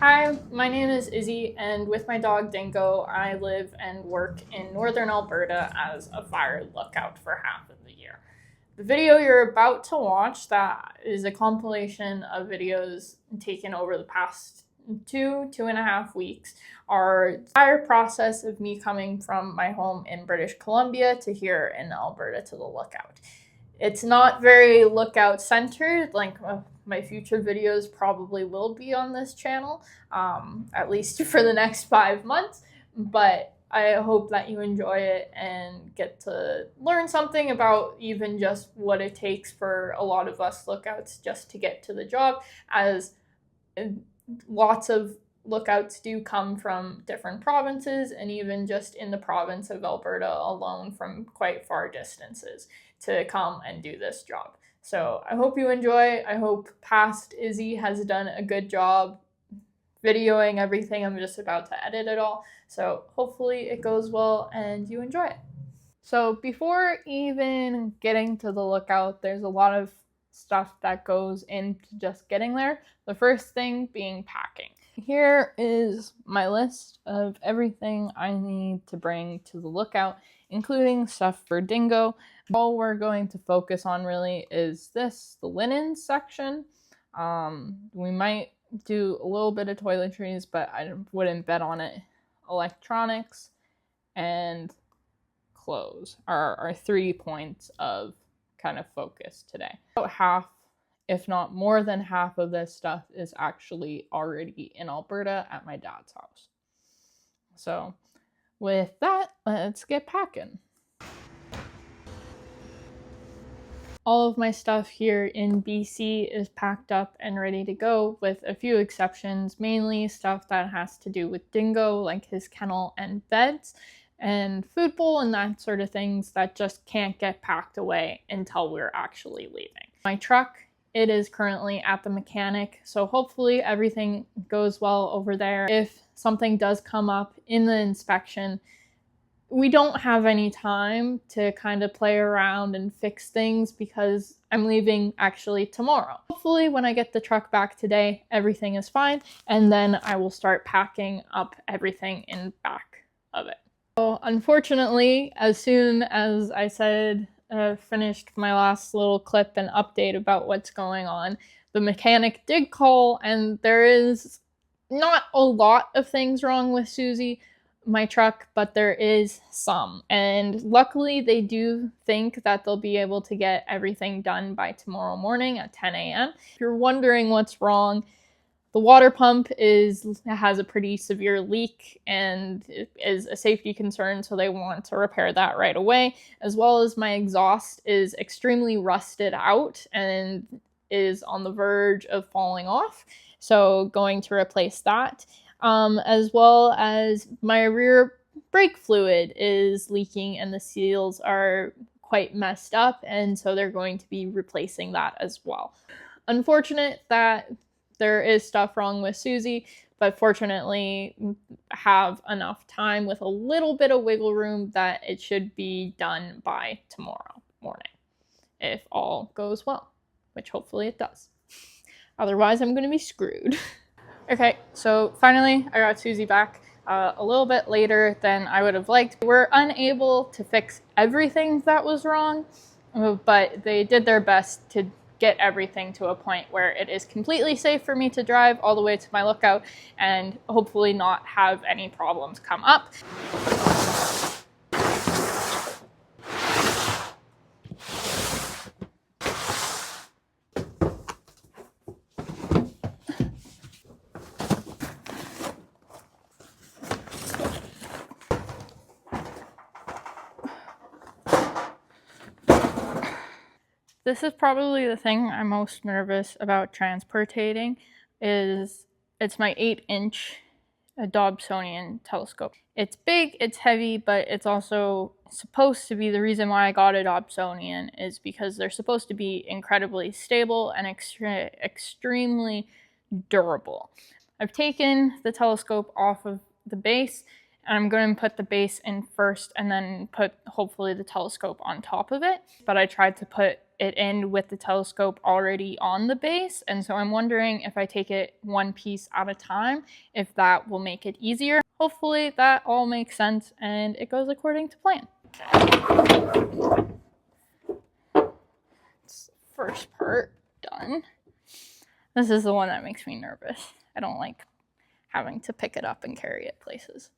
Hi, my name is Izzy, and with my dog Dingo, I live and work in northern Alberta as a fire lookout for half of the year. The video you're about to watch, that is a compilation of videos taken over the past two and a half weeks, are the entire process of me coming from my home in British Columbia to here in Alberta to the lookout. It's not very lookout centered, like my future videos probably will be on this channel, at least for the next 5 months, but I hope that you enjoy it and get to learn something about even just what it takes for a lot of us lookouts just to get to the job, as lots of lookouts do come from different provinces, and even just in the province of Alberta alone from quite far distances to come and do this job. So I hope you enjoy. I hope past Izzy has done a good job videoing everything. I'm just about to edit it all. So hopefully it goes well and you enjoy it. So before even getting to the lookout, there's a lot of stuff that goes into just getting there. The first thing being packing. Here is my list of everything I need to bring to the lookout, including stuff for Dingo. All we're going to focus on really is this, the linen section. We might do a little bit of toiletries, but I wouldn't bet on it. Electronics and clothes are our 3 points of kind of focus today. About half, if not more than half of this stuff is actually already in Alberta at my dad's house. So with that, let's get packing. All of my stuff here in BC is packed up and ready to go, with a few exceptions, mainly stuff that has to do with Dingo, like his kennel and beds, and food bowl and that sort of things that just can't get packed away until we're actually leaving. My truck, it is currently at the mechanic, so hopefully everything goes well over there. If something does come up in the inspection, we don't have any time to kind of play around and fix things because I'm leaving actually tomorrow. Hopefully when I get the truck back today, everything is fine, and then I will start packing up everything in back of it. So unfortunately, as soon as I said finished my last little clip and update about what's going on, the mechanic did call, and there is not a lot of things wrong with Susie, my truck, but there is some, and luckily they do think that they'll be able to get everything done by tomorrow morning at 10 a.m. If you're wondering what's wrong, the water pump has a pretty severe leak and it is a safety concern, so they want to repair that right away, as well as my exhaust is extremely rusted out and is on the verge of falling off, so going to replace that. As well as my rear brake fluid is leaking and the seals are quite messed up, and so they're going to be replacing that as well. Unfortunate that there is stuff wrong with Susie, but fortunately have enough time with a little bit of wiggle room that it should be done by tomorrow morning, if all goes well, which hopefully it does. Otherwise, I'm going to be screwed. Okay, so finally I got Susie back a little bit later than I would have liked. We were unable to fix everything that was wrong, but they did their best to get everything to a point where it is completely safe for me to drive all the way to my lookout and hopefully not have any problems come up. This is probably the thing I'm most nervous about transportating. It's my 8-inch Dobsonian telescope. It's big, it's heavy, but it's also supposed to be, the reason why I got a Dobsonian is because they're supposed to be incredibly stable and extremely durable. I've taken the telescope off of the base, and I'm going to put the base in first and then put hopefully the telescope on top of it. But I tried to put it in with the telescope already on the base. And so I'm wondering if I take it one piece at a time, if that will make it easier. Hopefully that all makes sense and it goes according to plan. First part done. This is the one that makes me nervous. I don't like having to pick it up and carry it places.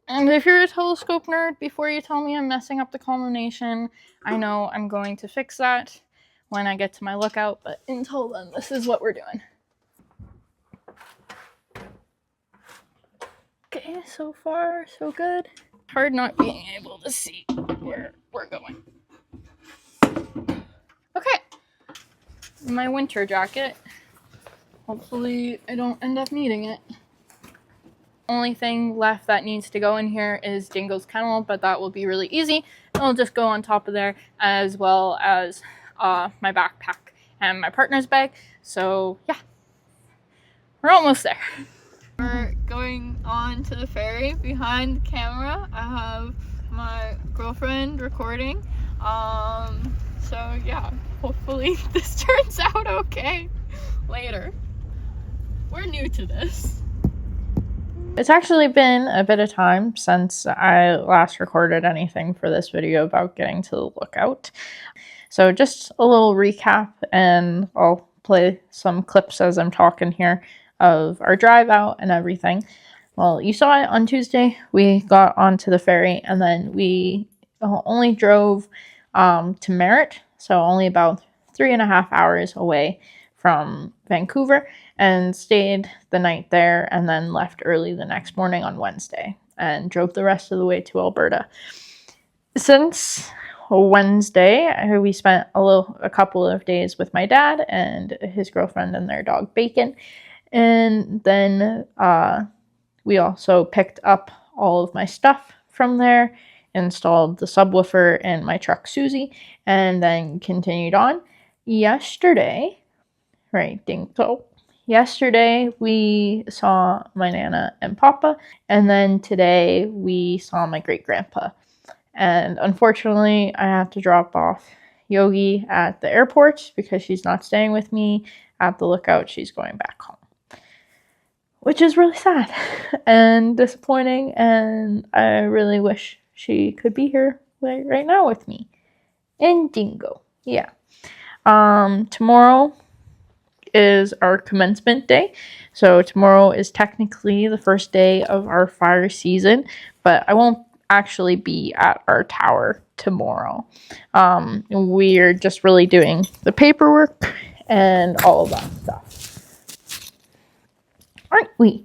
And if you're a telescope nerd, before you tell me I'm messing up the culmination, I know I'm going to fix that when I get to my lookout, but until then, this is what we're doing. Okay, so far, so good. Hard not being able to see where we're going. Okay, my winter jacket. Hopefully I don't end up needing it. Only thing left that needs to go in here is Dingo's kennel, but that will be really easy. It'll just go on top of there, as well as my backpack and my partner's bag. So yeah, we're almost there. We're going on to the ferry. Behind the camera, I have my girlfriend recording. So yeah, hopefully this turns out okay later. We're new to this. It's actually been a bit of time since I last recorded anything for this video about getting to the lookout. So just a little recap, and I'll play some clips as I'm talking here of our drive out and everything. Well, you saw it on Tuesday. We got onto the ferry and then we only drove to Merritt, so only about 3.5 hours away from Vancouver, and stayed the night there and then left early the next morning on Wednesday and drove the rest of the way to Alberta. Since Wednesday, we spent a couple of days with my dad and his girlfriend and their dog Bacon, and then we also picked up all of my stuff from there, installed the subwoofer in my truck Susie, and then continued on. Yesterday, yesterday we saw my Nana and Papa, and then today we saw my great-grandpa. And unfortunately, I have to drop off Yogi at the airport because she's not staying with me at the lookout. She's going back home, which is really sad and disappointing, and I really wish she could be here right now with me. And Dingo. Yeah. Tomorrow is our commencement day. So tomorrow is technically the first day of our fire season, but I won't actually be at our tower tomorrow. We're just really doing the paperwork and all of that stuff, aren't we?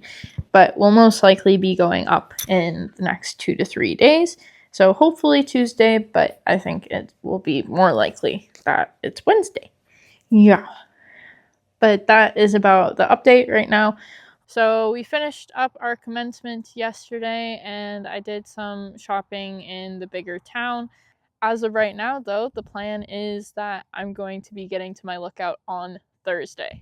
But we'll most likely be going up in the next 2 to 3 days. So hopefully Tuesday, but I think it will be more likely that it's Wednesday. Yeah. But that is about the update right now. So we finished up our commencement yesterday, and I did some shopping in the bigger town. As of right now, though, the plan is that I'm going to be getting to my lookout on Thursday.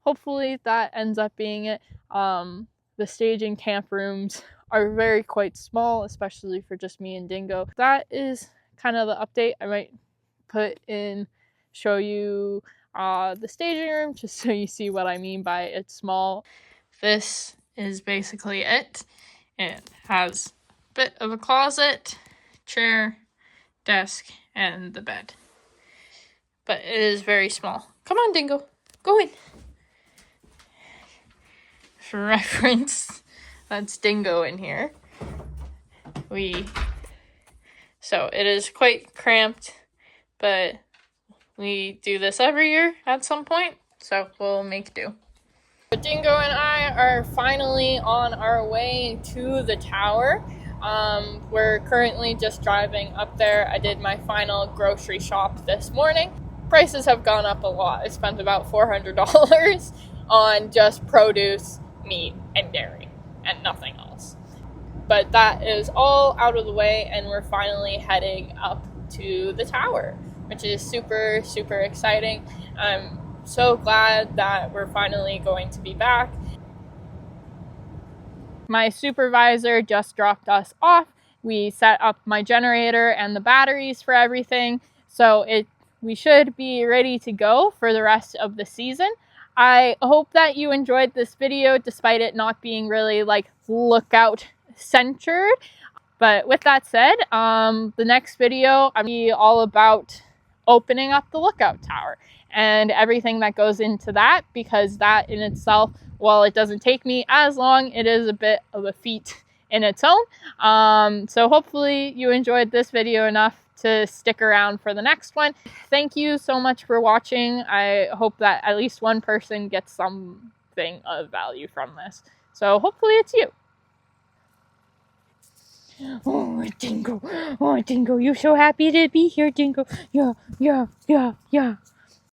Hopefully that ends up being it. The staging camp rooms are quite small, especially for just me and Dingo. That is kind of the update. I might show you the staging room just so you see what I mean by it's small. This is basically it. It has a bit of a closet, chair, desk, and the bed. But it is very small. Come on, Dingo. Go in. For reference, that's Dingo in here. So it is quite cramped, but we do this every year at some point, so we'll make do. Dingo and I are finally on our way to the tower. We're currently just driving up there. I did my final grocery shop this morning. Prices have gone up a lot. I spent about $400 on just produce, meat, and dairy, and nothing else. But that is all out of the way, and we're finally heading up to the tower, which is super, super exciting. I'm so glad that we're finally going to be back. My supervisor just dropped us off. We set up my generator and the batteries for everything, so it we should be ready to go for the rest of the season. I hope that you enjoyed this video despite it not being really like lookout centered. But with that said, the next video I'm gonna be all about opening up the lookout tower and everything that goes into that, because that in itself, while it doesn't take me as long, it is a bit of a feat in its own. So hopefully you enjoyed this video enough to stick around for the next one. Thank you so much for watching. I hope that at least one person gets something of value from this. So hopefully it's you. Oh, Dingo. Oh, Dingo, you're so happy to be here, Dingo. Yeah, yeah, yeah, yeah.